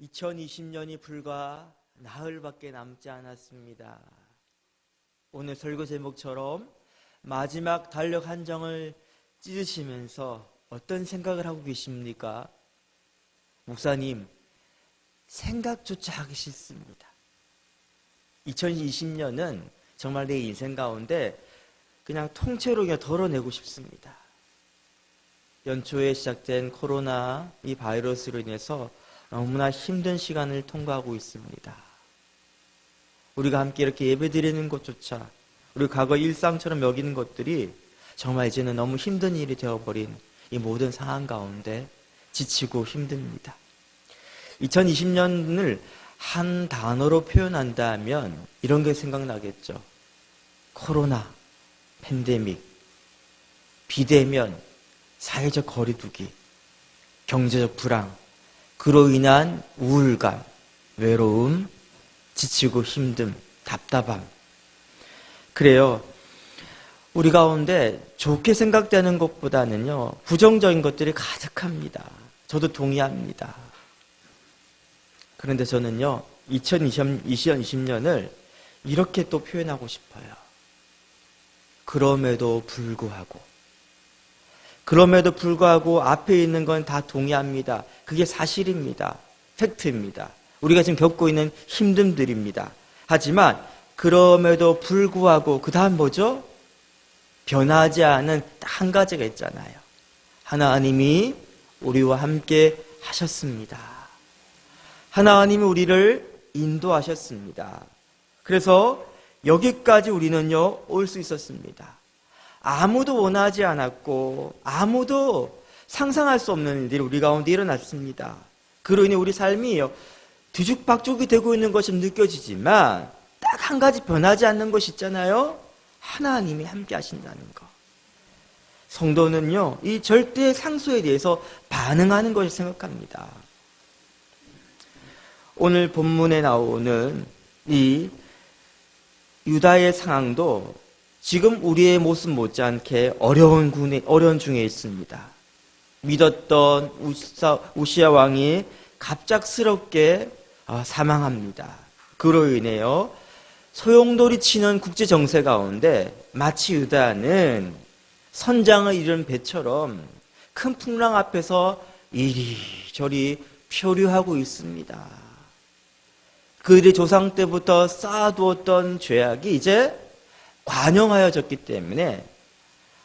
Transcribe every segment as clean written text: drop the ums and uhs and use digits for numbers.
2020년이 불과 나흘밖에 남지 않았습니다. 오늘 설교 제목처럼 마지막 달력 한 장을 찢으시면서 어떤 생각을 하고 계십니까? 목사님, 생각조차 하기 싫습니다. 2020년은 정말 내 인생 가운데 그냥 통째로 그냥 덜어내고 싶습니다. 연초에 시작된 코로나 이 바이러스로 인해서 너무나 힘든 시간을 통과하고 있습니다. 우리가 함께 이렇게 예배드리는 것조차 우리 과거 일상처럼 여기는 것들이 정말 이제는 너무 힘든 일이 되어버린 이 모든 상황 가운데 지치고 힘듭니다. 2020년을 한 단어로 표현한다면 이런 게 생각나겠죠. 코로나, 팬데믹, 비대면, 사회적 거리두기, 경제적 불황, 그로 인한 우울감, 외로움, 지치고 힘듦, 답답함. 그래요. 우리 가운데 좋게 생각되는 것보다는요, 부정적인 것들이 가득합니다. 저도 동의합니다. 그런데 저는요, 2020년을 이렇게 또 표현하고 싶어요. 그럼에도 불구하고 앞에 있는 건 다 동의합니다. 그게 사실입니다. 팩트입니다. 우리가 지금 겪고 있는 힘듦들입니다. 하지만 그럼에도 불구하고 그 다음 뭐죠? 변하지 않은 딱 한 가지가 있잖아요. 하나님이 우리와 함께 하셨습니다. 하나님이 우리를 인도하셨습니다. 그래서 여기까지 우리는요, 올 수 있었습니다. 아무도 원하지 않았고 아무도 상상할 수 없는 일들이 우리 가운데 일어났습니다. 그로 인해 우리 삶이 뒤죽박죽이 되고 있는 것이 느껴지지만 딱 한 가지 변하지 않는 것이 있잖아요. 하나님이 함께 하신다는 것. 성도는요, 이 절대 상수에 대해서 반응하는 것을 생각합니다. 오늘 본문에 나오는 이 유다의 상황도 지금 우리의 모습 못지않게 어려운 중에 있습니다. 믿었던 우시야 왕이 갑작스럽게 사망합니다. 그로 인해요, 소용돌이 치는 국제 정세 가운데 마치 유다는 선장을 잃은 배처럼 큰 풍랑 앞에서 이리저리 표류하고 있습니다. 그들의 조상 때부터 쌓아두었던 죄악이 이제 관영하여졌기 때문에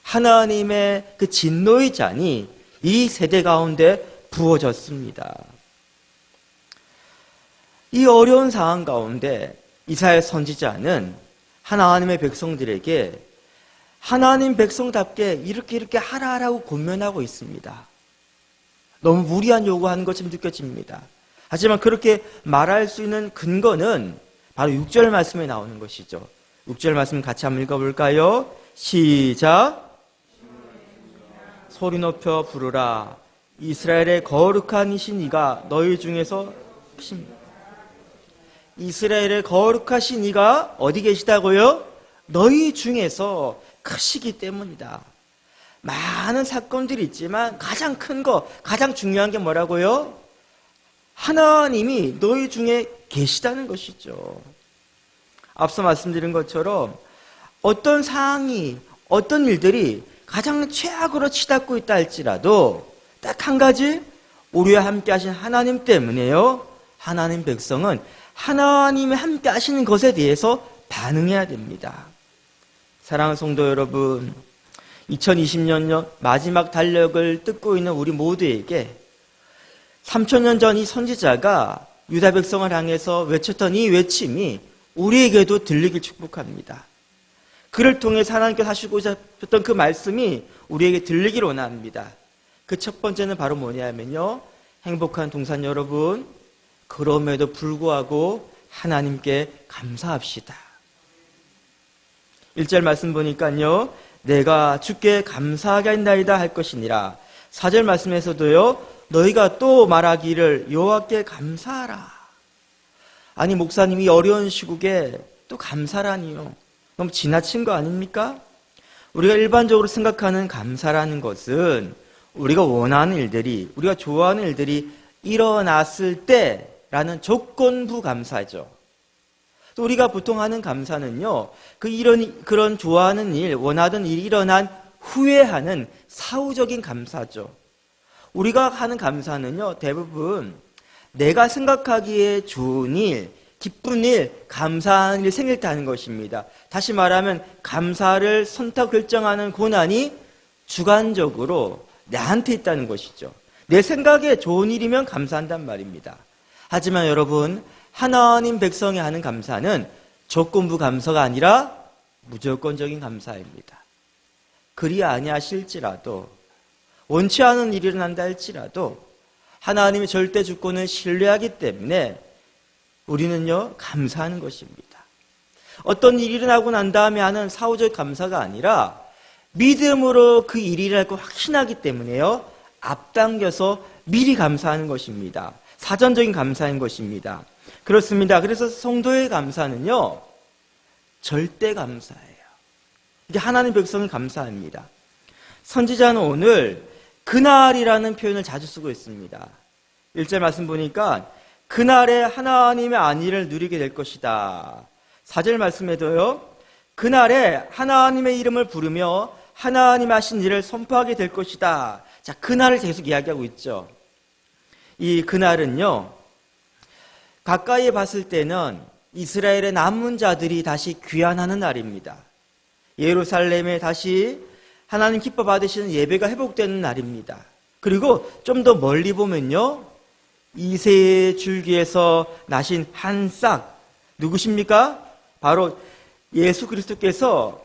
하나님의 그 진노의 잔이 이 세대 가운데 부어졌습니다. 이 어려운 상황 가운데 이사야 선지자는 하나님의 백성들에게 하나님 백성답게 이렇게 하라라고 권면하고 있습니다. 너무 무리한 요구하는 것처럼 느껴집니다. 하지만 그렇게 말할 수 있는 근거는 바로 6절 말씀에 나오는 것이죠. 6절 말씀 같이 한번 읽어볼까요? 시작! 소리 높여 부르라. 이스라엘의 거룩한 이신 이가 너희 중에서 이스라엘의 거룩하신 이가 어디 계시다고요? 너희 중에서 크시기 때문이다. 많은 사건들이 있지만 가장 큰 거, 가장 중요한 게 뭐라고요? 하나님이 너희 중에 계시다는 것이죠. 앞서 말씀드린 것처럼 어떤 상황이, 어떤 일들이 가장 최악으로 치닫고 있다 할지라도 딱 한 가지, 우리와 함께 하신 하나님 때문에요, 하나님 백성은 하나님이 함께 하시는 것에 대해서 반응해야 됩니다. 사랑하는 성도 여러분, 2020년 마지막 달력을 뜯고 있는 우리 모두에게 3000년 전 이 선지자가 유다 백성을 향해서 외쳤던 이 외침이 우리에게도 들리길 축복합니다. 그를 통해 하나님께서 하시고자 하셨던 그 말씀이 우리에게 들리길 원합니다. 그 첫 번째는 바로 뭐냐면요, 행복한 동산 여러분, 그럼에도 불구하고 하나님께 감사합시다. 1절 말씀 보니까요, 내가 주께 감사하게 한다이다 할 것이니라. 4절 말씀에서도요, 너희가 또 말하기를 여호와께 감사하라. 아니 목사님이 어려운 시국에 또 감사라니요, 너무 지나친 거 아닙니까? 우리가 일반적으로 생각하는 감사라는 것은 우리가 원하는 일들이, 우리가 좋아하는 일들이 일어났을 때 라는 조건부 감사죠. 또 우리가 보통 하는 감사는요, 그런 좋아하는 일, 원하던 일이 일어난 후에 하는 사후적인 감사죠. 우리가 하는 감사는요, 대부분 내가 생각하기에 좋은 일, 기쁜 일, 감사한 일 생길 때 하는 것입니다. 다시 말하면 감사를 선택 결정하는 권한이 주관적으로 나한테 있다는 것이죠. 내 생각에 좋은 일이면 감사한단 말입니다. 하지만 여러분, 하나님 백성이 하는 감사는 조건부 감사가 아니라 무조건적인 감사입니다. 그리 아니하실지라도, 원치 않은 일이 일어난다 할지라도 하나님의 절대 주권을 신뢰하기 때문에 우리는요, 감사하는 것입니다. 어떤 일이 일어나고 난 다음에 하는 사후적 감사가 아니라 믿음으로 그 일이 일어날 거 확신하기 때문에요, 앞당겨서 미리 감사하는 것입니다. 사전적인 감사인 것입니다. 그렇습니다. 그래서 성도의 감사는요, 절대 감사예요. 이게 하나님 백성을 감사합니다. 선지자는 오늘 그날이라는 표현을 자주 쓰고 있습니다. 1절 말씀 보니까 그날에 하나님의 안위를 누리게 될 것이다. 4절 말씀에도요, 그날에 하나님의 이름을 부르며 하나님 하신 일을 선포하게 될 것이다. 자, 그날을 계속 이야기하고 있죠. 이 그날은요, 가까이 봤을 때는 이스라엘의 남은 자들이 다시 귀환하는 날입니다. 예루살렘에 다시 하나님 기뻐 받으시는 예배가 회복되는 날입니다. 그리고 좀 더 멀리 보면요, 이새의 줄기에서 나신 한 싹, 누구십니까? 바로 예수 그리스도께서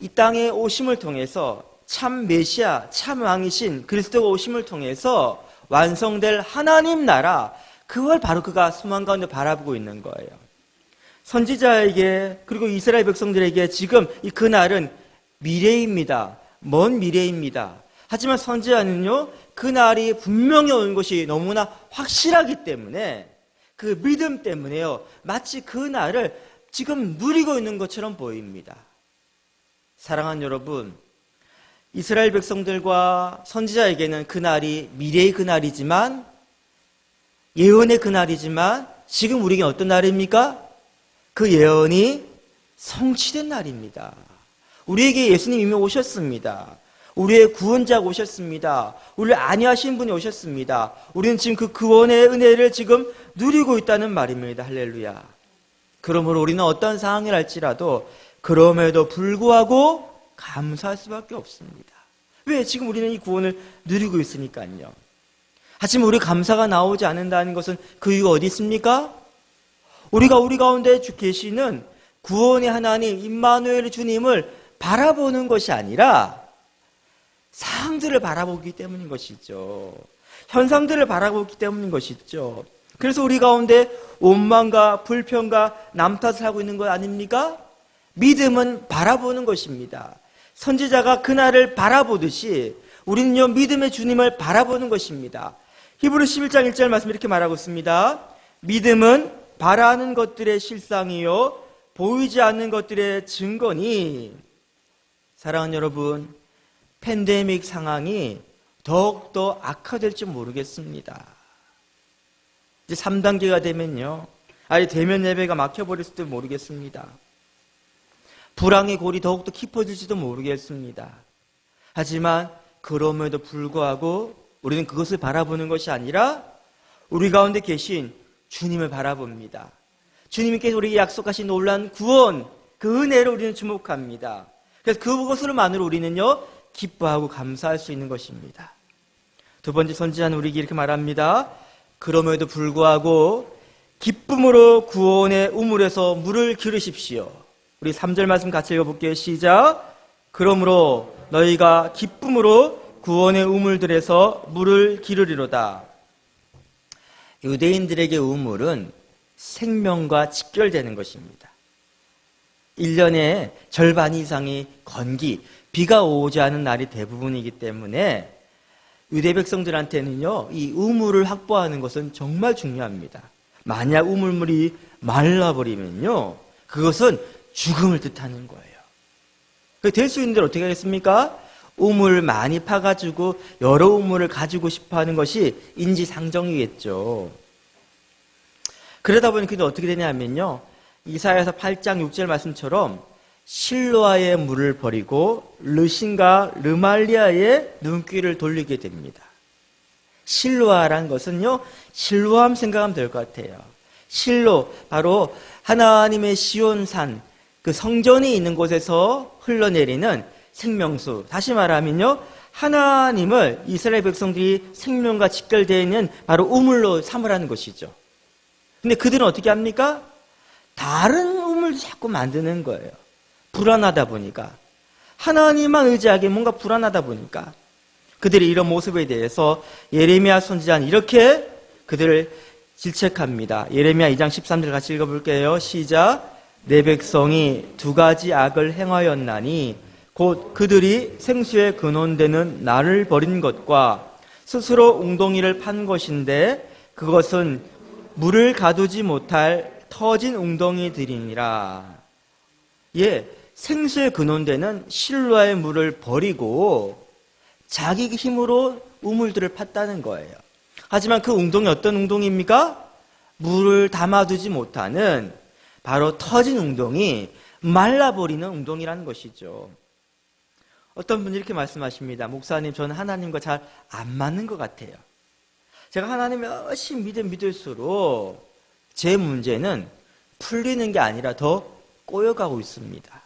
이 땅에 오심을 통해서 참 메시아, 참 왕이신 그리스도가 오심을 통해서 완성될 하나님 나라, 그걸 바로 그가 소망 가운데 바라보고 있는 거예요. 선지자에게, 그리고 이스라엘 백성들에게 지금 이 그날은 미래입니다. 먼 미래입니다. 하지만 선지자는요, 그날이 분명히 오는 것이 너무나 확실하기 때문에, 그 믿음 때문에요, 마치 그날을 지금 누리고 있는 것처럼 보입니다. 사랑하는 여러분, 이스라엘 백성들과 선지자에게는 그날이 미래의 그날이지만, 예언의 그날이지만, 지금 우리에게 어떤 날입니까? 그 예언이 성취된 날입니다. 우리에게 예수님 이미 오셨습니다. 우리의 구원자가 오셨습니다. 우리를 안위하신 분이 오셨습니다. 우리는 지금 그 구원의 은혜를 지금 누리고 있다는 말입니다. 할렐루야. 그러므로 우리는 어떤 상황이랄지라도 그럼에도 불구하고 감사할 수밖에 없습니다. 왜? 지금 우리는 이 구원을 누리고 있으니까요. 하지만 우리 감사가 나오지 않는다는 것은 그 이유가 어디 있습니까? 우리가 우리 가운데 계시는 구원의 하나님 임마누엘 주님을 바라보는 것이 아니라 상황들을 바라보기 때문인 것이죠. 현상들을 바라보기 때문인 것이죠. 그래서 우리 가운데 원망과 불평과 남 탓을 하고 있는 것 아닙니까? 믿음은 바라보는 것입니다. 선지자가 그날을 바라보듯이 우리는요, 믿음의 주님을 바라보는 것입니다. 히브리서 11장 1절 말씀 이렇게 말하고 있습니다. 믿음은 바라는 것들의 실상이요 보이지 않는 것들의 증거니. 사랑하는 여러분, 팬데믹 상황이 더욱더 악화될지 모르겠습니다. 이제 3단계가 되면요, 아예 대면 예배가 막혀버릴지도 모르겠습니다. 불황의 골이 더욱더 깊어질지도 모르겠습니다. 하지만 그럼에도 불구하고 우리는 그것을 바라보는 것이 아니라 우리 가운데 계신 주님을 바라봅니다. 주님께서 우리에게 약속하신 놀라운 구원, 그 은혜를 우리는 주목합니다. 그래서 그것으로만으로 우리는요, 기뻐하고 감사할 수 있는 것입니다. 두 번째 선지자는 우리에게 이렇게 말합니다. 그럼에도 불구하고 기쁨으로 구원의 우물에서 물을 기르십시오. 우리 3절 말씀 같이 읽어볼게요. 시작. 그러므로 너희가 기쁨으로 구원의 우물들에서 물을 기르리로다. 유대인들에게 우물은 생명과 직결되는 것입니다. 1년의 절반 이상이 건기, 비가 오지 않은 날이 대부분이기 때문에 유대 백성들한테는요, 이 우물을 확보하는 것은 정말 중요합니다. 만약 우물물이 말라버리면요, 그것은 죽음을 뜻하는 거예요. 될 수 있는데 어떻게 하겠습니까? 우물을 많이 파가지고 여러 우물을 가지고 싶어 하는 것이 인지상정이겠죠. 그러다 보니 그게 어떻게 되냐면요, 이사야서 8장 6절 말씀처럼 실로아의 물을 버리고 르신과 르말리아의 눈길을 돌리게 됩니다. 실로아라는 것은요, 실로암 생각하면 될 것 같아요. 실로, 바로 하나님의 시온산, 그 성전이 있는 곳에서 흘러내리는 생명수. 다시 말하면요, 하나님을 이스라엘 백성들이 생명과 직결되어 있는 바로 우물로 삼으라는 것이죠. 근데 그들은 어떻게 합니까? 다른 우물을 자꾸 만드는 거예요. 불안하다 보니까. 하나님만 의지하기 뭔가 불안하다 보니까. 그들의 이런 모습에 대해서 예레미야 선지자는 이렇게 그들을 질책합니다. 예레미야 2장 13절 같이 읽어볼게요. 시작. 내 백성이 두 가지 악을 행하였나니 곧 그들이 생수의 근원되는 나를 버린 것과 스스로 웅덩이를 판 것인데 그것은 물을 가두지 못할 터진 웅덩이들이니라. 예, 생수의 근원되는 실로아의 물을 버리고 자기 힘으로 우물들을 팠다는 거예요. 하지만 그 웅덩이 어떤 웅덩이입니까? 물을 담아두지 못하는 바로 터진 웅덩이, 말라버리는 웅덩이라는 것이죠. 어떤 분이 이렇게 말씀하십니다. 목사님, 저는 하나님과 잘 안 맞는 것 같아요. 제가 하나님을 열심히 믿을수록 제 문제는 풀리는 게 아니라 더 꼬여가고 있습니다.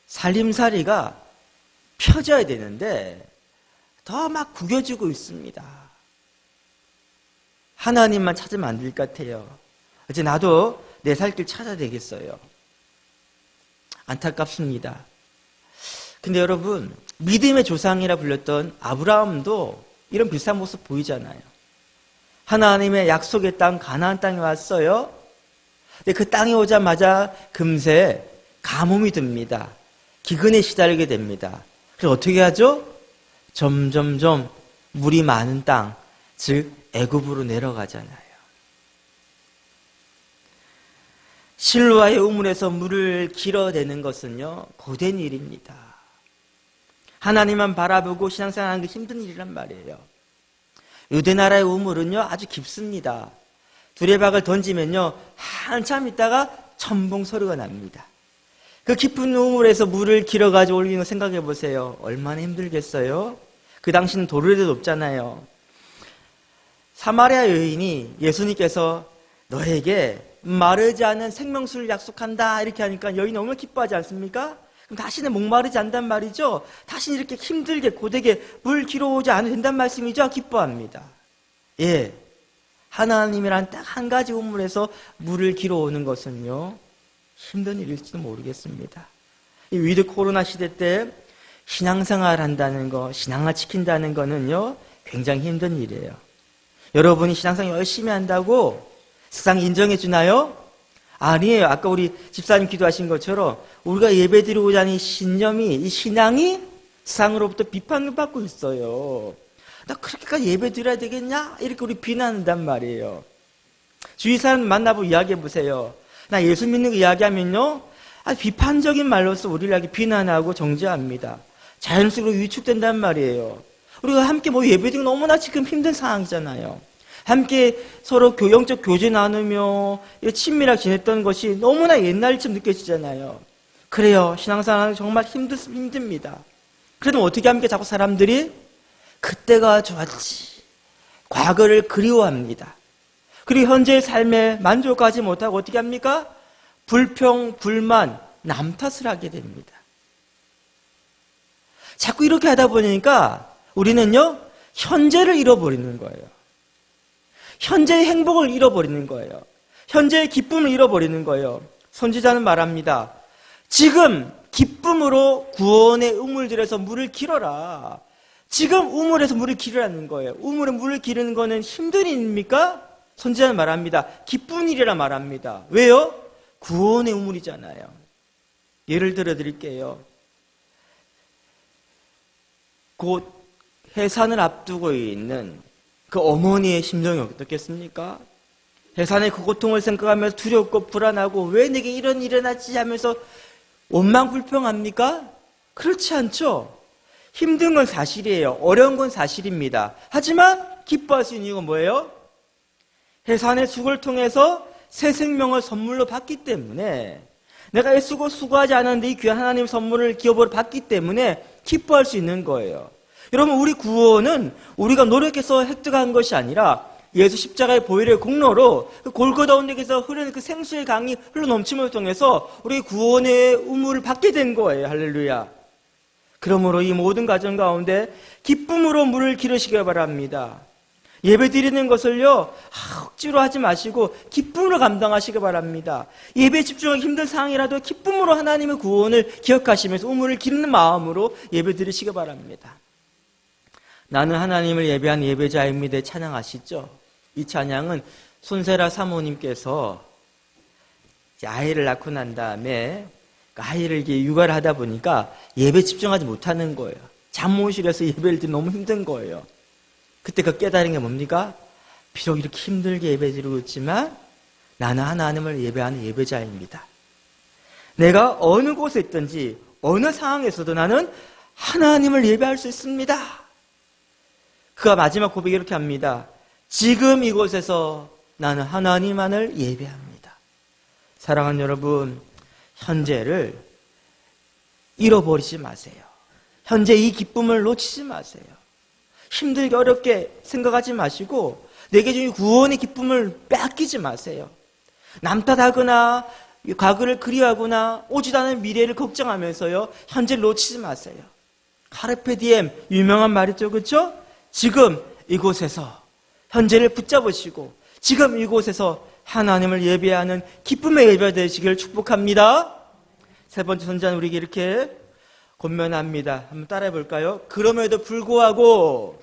살림살이가 펴져야 되는데 더 막 구겨지고 있습니다. 하나님만 찾으면 안 될 것 같아요. 이제 나도 내 살 길 찾아야 되겠어요. 안타깝습니다. 근데 여러분, 믿음의 조상이라 불렸던 아브라함도 이런 비슷한 모습 보이잖아요. 하나님의 약속의 땅, 가나안 땅에 왔어요. 근데 그 땅에 오자마자 금세 가뭄이 듭니다. 기근에 시달리게 됩니다. 그래서 어떻게 하죠? 점점점 물이 많은 땅, 즉 애굽으로 내려가잖아요. 실로아의 우물에서 물을 길어내는 것은요, 고된 일입니다. 하나님만 바라보고 신앙생활하는 게 힘든 일이란 말이에요. 유대나라의 우물은요, 아주 깊습니다. 두레박을 던지면요, 한참 있다가 첨벙 소리가 납니다. 그 깊은 우물에서 물을 길어가지고 올리는 거 생각해 보세요. 얼마나 힘들겠어요? 그 당시는 도르래도 없잖아요. 사마리아 여인이 예수님께서 너에게 마르지 않은 생명수를 약속한다 이렇게 하니까 여인이 너무 기뻐하지 않습니까? 그럼 다시는 목마르지 않단 말이죠. 다시는 이렇게 힘들게 고되게 물 길어오지 않아도 된단 말씀이죠. 기뻐합니다. 예, 하나님이란 딱 한 가지 우물에서 물을 길어오는 것은요, 힘든 일일지도 모르겠습니다. 이 위드 코로나 시대 때 신앙생활 한다는 거, 신앙을 지킨다는 거는요, 굉장히 힘든 일이에요. 여러분이 신앙생활 열심히 한다고 세상이 인정해 주나요? 아니에요. 아까 우리 집사님 기도하신 것처럼 우리가 예배 드리고자 하는 이 신념이, 이 신앙이 세상으로부터 비판을 받고 있어요. 나 그렇게까지 예배 드려야 되겠냐? 이렇게 우리 비난한단 말이에요. 주위 사람 만나보고 이야기해 보세요. 나 예수 믿는 거 이야기하면요, 아주 비판적인 말로서 우리를 이렇게 비난하고 정죄합니다. 자연스럽게 위축된단 말이에요. 우리가 함께 예배 드리고 너무나 지금 힘든 상황이잖아요. 함께 서로 영적 교제 나누며 친밀하게 지냈던 것이 너무나 옛날처럼 느껴지잖아요. 그래요. 신앙생활은 정말 힘듭니다. 그래도 어떻게 합니까? 자꾸 사람들이 그때가 좋았지, 과거를 그리워합니다. 그리고 현재의 삶에 만족하지 못하고 어떻게 합니까? 불평, 불만, 남 탓을 하게 됩니다. 자꾸 이렇게 하다 보니까 우리는요, 현재를 잃어버리는 거예요. 현재의 행복을 잃어버리는 거예요. 현재의 기쁨을 잃어버리는 거예요. 선지자는 말합니다. 지금 기쁨으로 구원의 우물들에서 물을 길어라. 지금 우물에서 물을 길으라는 거예요. 우물에 물을 기르는 거는 힘든 일입니까? 선지자는 말합니다. 기쁜 일이라 말합니다. 왜요? 구원의 우물이잖아요. 예를 들어 드릴게요. 곧 해산을 앞두고 있는 그 어머니의 심정이 어떻겠습니까? 해산의 그 고통을 생각하면서 두렵고 불안하고 왜 내게 이런 일이 일어났지 하면서 원망 불평합니까? 그렇지 않죠? 힘든 건 사실이에요. 어려운 건 사실입니다. 하지만 기뻐할 수 있는 이유가 뭐예요? 해산의 죽을 통해서 새 생명을 선물로 받기 때문에 내가 애쓰고 수고하지 않았는데 이 귀한 하나님의 선물을 기업으로 받기 때문에 기뻐할 수 있는 거예요. 여러분, 우리 구원은 우리가 노력해서 획득한 것이 아니라 예수 십자가의 보혈의 공로로 그 골고다 언덕에서 흐르는 그 생수의 강이 흘러넘침을 통해서 우리 구원의 의무를 받게 된 거예요. 할렐루야. 그러므로 이 모든 과정 가운데 기쁨으로 물을 기르시기 바랍니다. 예배 드리는 것을요, 억지로 하지 마시고 기쁨으로 감당하시기 바랍니다. 예배에 집중하기 힘든 상황이라도 기쁨으로 하나님의 구원을 기억하시면서 우물을 기르는 마음으로 예배 드리시기 바랍니다. 나는 하나님을 예배한 예배자입니다. 찬양하시죠? 이 찬양은 손세라 사모님께서 아이를 낳고 난 다음에 아이를 이렇게 육아를 하다 보니까 예배 집중하지 못하는 거예요. 잠못실에서 예배를 드리기 너무 힘든 거예요. 그때 그 깨달은 게 뭡니까? 비록 이렇게 힘들게 예배 드리고 있지만 나는 하나님을 예배하는 예배자입니다. 내가 어느 곳에 있든지 어느 상황에서도 나는 하나님을 예배할 수 있습니다. 그가 마지막 고백이 이렇게 합니다. 지금 이곳에서 나는 하나님만을 예배합니다. 사랑하는 여러분, 현재를 잃어버리지 마세요. 현재 이 기쁨을 놓치지 마세요. 힘들게 어렵게 생각하지 마시고 내게 주신 구원의 기쁨을 빼앗기지 마세요. 남 탓하거나 과거를 그리워하거나 오지도 않은 미래를 걱정하면서요, 현재를 놓치지 마세요. 카르페 디엠 유명한 말이죠, 그렇죠? 지금 이곳에서 현재를 붙잡으시고 지금 이곳에서 하나님을 예배하는 기쁨의 예배가 되시길 축복합니다. 세 번째 선지자는 우리에게 이렇게 권면합니다. 한번 따라해 볼까요? 그럼에도 불구하고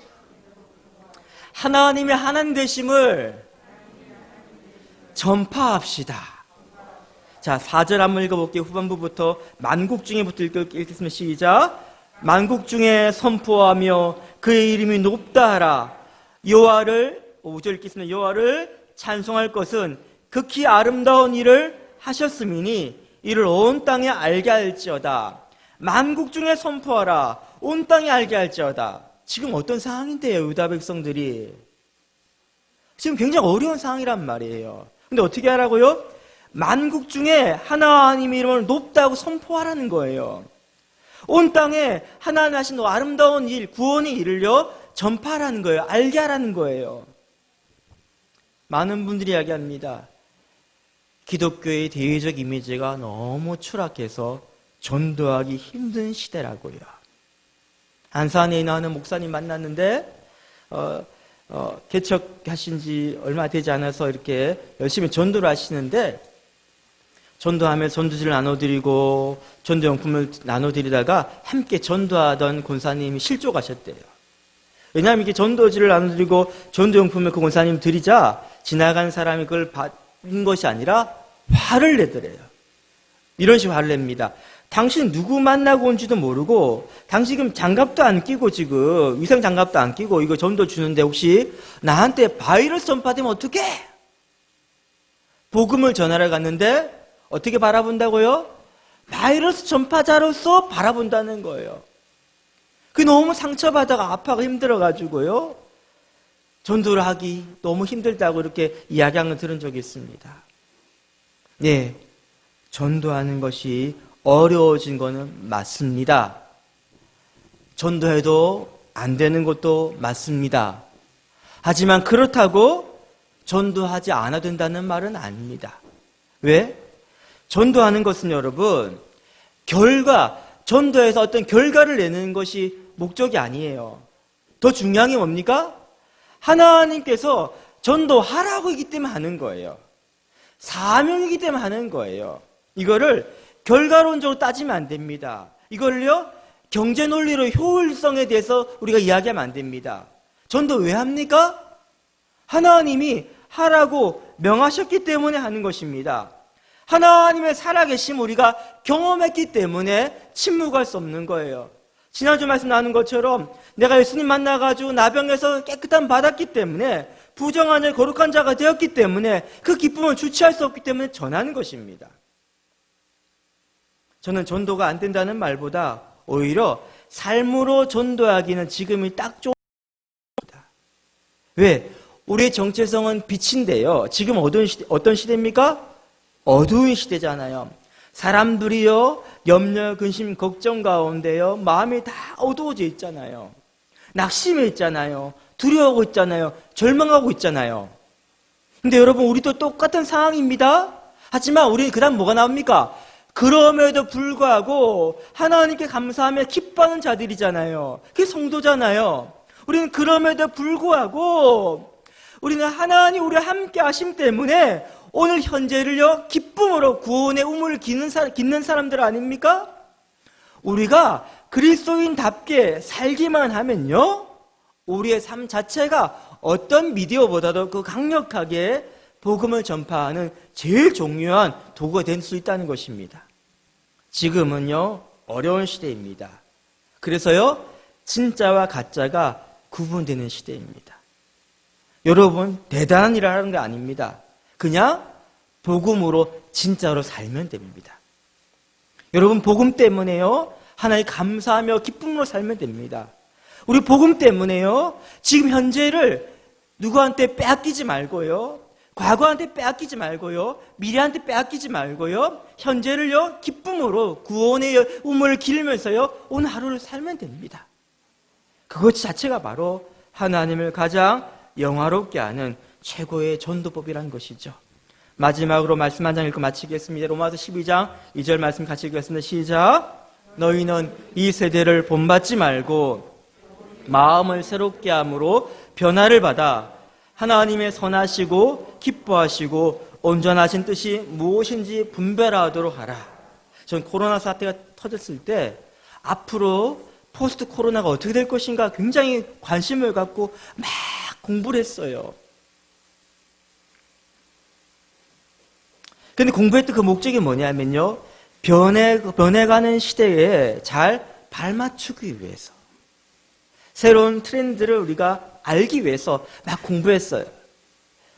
하나님의 하나님 되심을 전파합시다. 자, 4절 한번 읽어볼게요. 후반부부터 만국 중에부터 읽겠습니다. 시작. 만국 중에 선포하며 그의 이름이 높다 하라. 여호와를 5절 읽겠습니다. 여호와를 찬송할 것은 극히 아름다운 일을 하셨음이니 이를 온 땅에 알게 할지어다. 만국 중에 선포하라. 온 땅에 알게 할지어다. 지금 어떤 상황인데요, 유다 백성들이? 지금 굉장히 어려운 상황이란 말이에요. 근데 어떻게 하라고요? 만국 중에 하나님의 이름을 높다고 선포하라는 거예요. 온 땅에 하나님 하신 아름다운 일, 구원의 일을요, 전파하라는 거예요. 알게 하라는 거예요. 많은 분들이 이야기합니다. 기독교의 대외적 이미지가 너무 추락해서 전도하기 힘든 시대라고요. 안산에 있는 목사님 만났는데 개척하신 지 얼마 되지 않아서 이렇게 열심히 전도를 하시는데 전도하면서 전도지를 나눠드리고 전도용품을 나눠드리다가 함께 전도하던 권사님이 실족하셨대요. 왜냐하면 이렇게 전도지를 나눠드리고 전도용품을 그 권사님 드리자 지나간 사람이 그걸 받은 것이 아니라 화를 내더래요. 이런 식으로 화를 냅니다. 당신 누구 만나고 온지도 모르고 당신 지금 장갑도 안 끼고 지금 위생 장갑도 안 끼고 이거 전도 주는데 혹시 나한테 바이러스 전파되면 어떡해? 복음을 전하러 갔는데 어떻게 바라본다고요? 바이러스 전파자로서 바라본다는 거예요. 그 너무 상처받아가 아파가 힘들어가지고요. 전도를 하기 너무 힘들다고 이렇게 이야기한 걸 들은 적이 있습니다. 네, 전도하는 것이 어려워진 거는 맞습니다. 전도해도 안 되는 것도 맞습니다. 하지만 그렇다고 전도하지 않아도 된다는 말은 아닙니다. 왜? 전도하는 것은 여러분, 전도해서 어떤 결과를 내는 것이 목적이 아니에요. 더 중요한 게 뭡니까? 하나님께서 전도하라고 하기 때문에 하는 거예요. 사명이기 때문에 하는 거예요. 이거를 결과론적으로 따지면 안 됩니다. 이걸요, 경제 논리로 효율성에 대해서 우리가 이야기하면 안 됩니다. 전도 왜 합니까? 하나님이 하라고 명하셨기 때문에 하는 것입니다. 하나님의 살아계심 우리가 경험했기 때문에 침묵할 수 없는 거예요. 지난주 말씀 나눈 것처럼 내가 예수님 만나가지고 나병에서 깨끗한 받았기 때문에 부정한 자 거룩한 자가 되었기 때문에 그 기쁨을 주체할 수 없기 때문에 전하는 것입니다. 저는 전도가 안 된다는 말보다 오히려 삶으로 전도하기는 지금이 딱 좋습니다. 왜? 우리의 정체성은 빛인데요. 지금 어떤 시대입니까? 어두운 시대잖아요. 사람들이요, 염려, 근심, 걱정 가운데요, 마음이 다 어두워져 있잖아요. 낙심해 있잖아요. 두려워하고 있잖아요. 절망하고 있잖아요. 근데 여러분, 우리도 똑같은 상황입니다. 하지만 우리는 그 다음 뭐가 나옵니까? 그럼에도 불구하고 하나님께 감사하며 기뻐하는 자들이잖아요. 그게 성도잖아요. 우리는 그럼에도 불구하고 우리는 하나님 우리와 함께 하심 때문에 오늘 현재를요, 기쁨으로 구원의 우물을 깃는 사람들 아닙니까? 우리가 그리스도인답게 살기만 하면요, 우리의 삶 자체가 어떤 미디어보다도 그 강력하게 복음을 전파하는 제일 중요한 도구가 될 수 있다는 것입니다. 지금은요, 어려운 시대입니다. 그래서요, 진짜와 가짜가 구분되는 시대입니다. 여러분, 대단한 일을 하는 게 아닙니다. 그냥 복음으로 진짜로 살면 됩니다. 여러분, 복음 때문에요, 하나님 감사하며 기쁨으로 살면 됩니다. 우리 복음 때문에요, 지금 현재를 누구한테 빼앗기지 말고요, 과거한테 빼앗기지 말고요, 미래한테 빼앗기지 말고요, 현재를요, 기쁨으로 구원의 우물을 기르면서요, 오늘 하루를 살면 됩니다. 그것 자체가 바로 하나님을 가장 영화롭게 하는 최고의 전도법이라는 것이죠. 마지막으로 말씀 한 장 읽고 마치겠습니다. 로마서 12장 2절 말씀 같이 읽겠습니다. 시작. 너희는 이 세대를 본받지 말고 마음을 새롭게 함으로 변화를 받아 하나님의 선하시고 기뻐하시고 온전하신 뜻이 무엇인지 분별하도록 하라. 전 코로나 사태가 터졌을 때 앞으로 포스트 코로나가 어떻게 될 것인가 굉장히 관심을 갖고 막 공부를 했어요. 근데 공부했던 그 목적이 뭐냐면요, 변해가는 시대에 잘 발맞추기 위해서, 새로운 트렌드를 우리가 알기 위해서 막 공부했어요.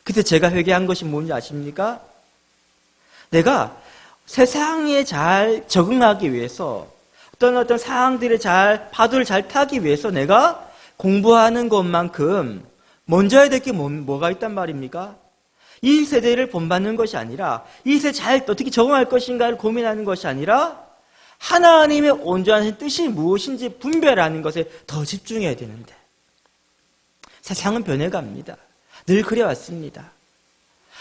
그때 제가 회개한 것이 뭔지 아십니까? 내가 세상에 잘 적응하기 위해서, 어떤 상황들에 파도를 잘 타기 위해서 내가 공부하는 것만큼 먼저 해야 될 게 뭐가 있단 말입니까? 이 세대를 본받는 것이 아니라, 이 세대 잘 어떻게 적응할 것인가를 고민하는 것이 아니라, 하나님의 온전한 뜻이 무엇인지 분별하는 것에 더 집중해야 되는데, 세상은 변해갑니다. 늘 그래왔습니다.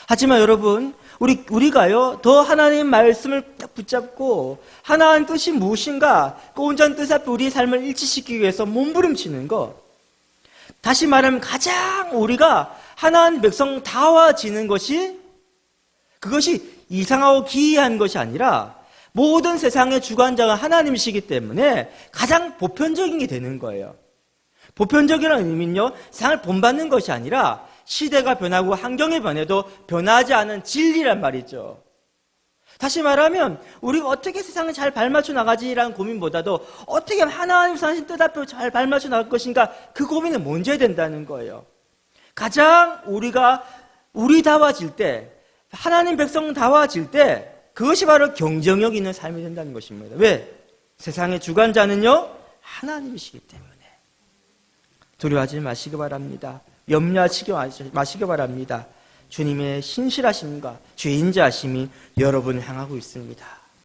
하지만 여러분, 우리가요, 더 하나님 말씀을 딱 붙잡고 하나님 뜻이 무엇인가, 그 온전한 뜻 앞에 우리의 삶을 일치시키기 위해서 몸부림치는 것, 다시 말하면 가장 우리가 하나님 백성다워지는 것이, 그것이 이상하고 기이한 것이 아니라 모든 세상의 주관자가 하나님이시기 때문에 가장 보편적인 게 되는 거예요. 보편적이라는 의미는요, 세상을 본받는 것이 아니라 시대가 변하고 환경이 변해도 변하지 않은 진리란 말이죠. 다시 말하면 우리가 어떻게 세상을 잘 발맞춰 나가지라는 고민보다도 어떻게 하나님 사신 뜻 앞에 잘 발맞춰 나갈 것인가, 그 고민을 먼저 해야 된다는 거예요. 가장 우리가 우리다워질 때, 하나님 백성다워질 때, 그것이 바로 경쟁력 있는 삶이 된다는 것입니다. 왜? 세상의 주관자는요, 하나님이시기 때문에. 두려워하지 마시기 바랍니다. 염려하지 마시기 바랍니다. 주님의 신실하심과 주의 인자하심이 여러분을 향하고 있습니다.